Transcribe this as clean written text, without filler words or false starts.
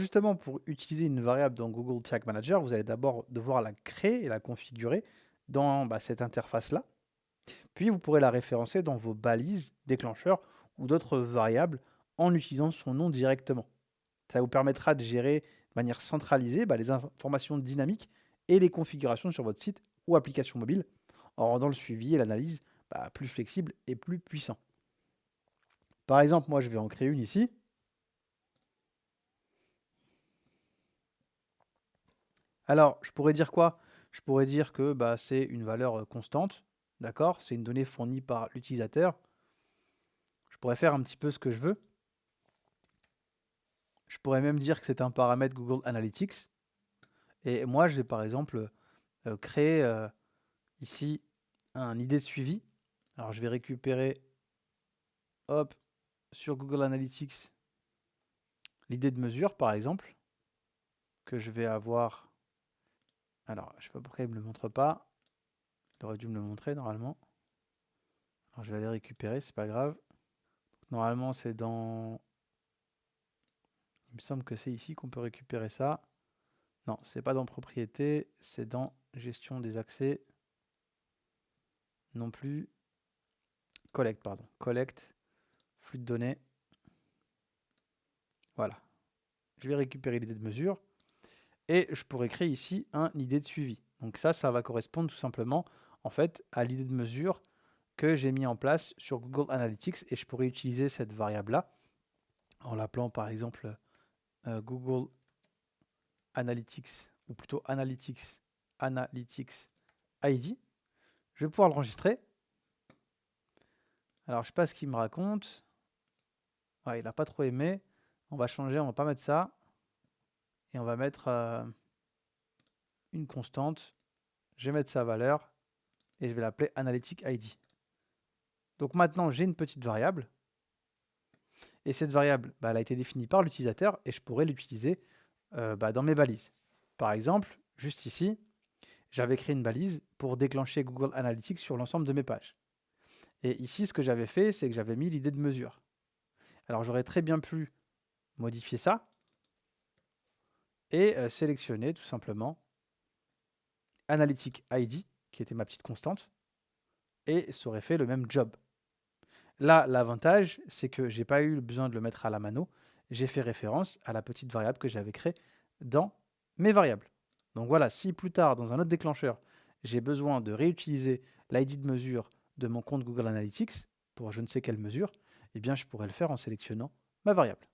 justement, pour utiliser une variable dans Google Tag Manager, vous allez d'abord devoir la créer et la configurer dans cette interface-là. Puis vous pourrez la référencer dans vos balises, déclencheurs ou d'autres variables en utilisant son nom directement. Ça vous permettra de gérer de manière centralisée les informations dynamiques et les configurations sur votre site ou application mobile, en rendant le suivi et l'analyse plus flexible et plus puissant. Par exemple, moi je vais en créer une ici. Alors, je pourrais dire quoi? Je pourrais dire que c'est une valeur constante, d'accord? C'est une donnée fournie par l'utilisateur. Je pourrais faire un petit peu ce que je veux. Je pourrais même dire que c'est un paramètre Google Analytics. Et moi, je vais par exemple créer ici un idée de suivi. Alors, je vais récupérer, hop, sur Google Analytics, l'idée de mesure, par exemple, que je vais avoir. Alors, je sais pas pourquoi il ne me le montre pas. Il aurait dû me le montrer normalement. Alors, je vais aller récupérer, c'est pas grave. Normalement, c'est dans... Il me semble que c'est ici qu'on peut récupérer ça. Non, c'est pas dans propriété, c'est dans gestion des accès. Non plus. Collect, pardon. Collect, flux de données. Voilà. Je vais récupérer l'idée de mesure. Et je pourrais créer ici un idée de suivi. Donc ça va correspondre tout simplement en fait à l'idée de mesure que j'ai mis en place sur Google Analytics. Et je pourrais utiliser cette variable-là en l'appelant par exemple Google Analytics, ou plutôt Analytics ID. Je vais pouvoir l'enregistrer. Alors, je sais pas ce qu'il me raconte. Ouais, il n'a pas trop aimé. On va changer, on va pas mettre ça. Et on va mettre une constante. Je vais mettre sa valeur. Et je vais l'appeler Analytic ID. Donc maintenant, j'ai une petite variable. Et cette variable, elle a été définie par l'utilisateur. Et je pourrais l'utiliser dans mes balises. Par exemple, juste ici, j'avais créé une balise pour déclencher Google Analytics sur l'ensemble de mes pages. Et ici, ce que j'avais fait, c'est que j'avais mis l'idée de mesure. Alors, j'aurais très bien pu modifier ça et sélectionner tout simplement Analytic ID, qui était ma petite constante, et ça aurait fait le même job. Là, l'avantage, c'est que j'ai pas eu besoin de le mettre à la mano. J'ai fait référence à la petite variable que j'avais créée dans mes variables. Donc voilà, si plus tard, dans un autre déclencheur, j'ai besoin de réutiliser l'ID de mesure de mon compte Google Analytics pour je ne sais quelle mesure, eh bien je pourrais le faire en sélectionnant ma variable.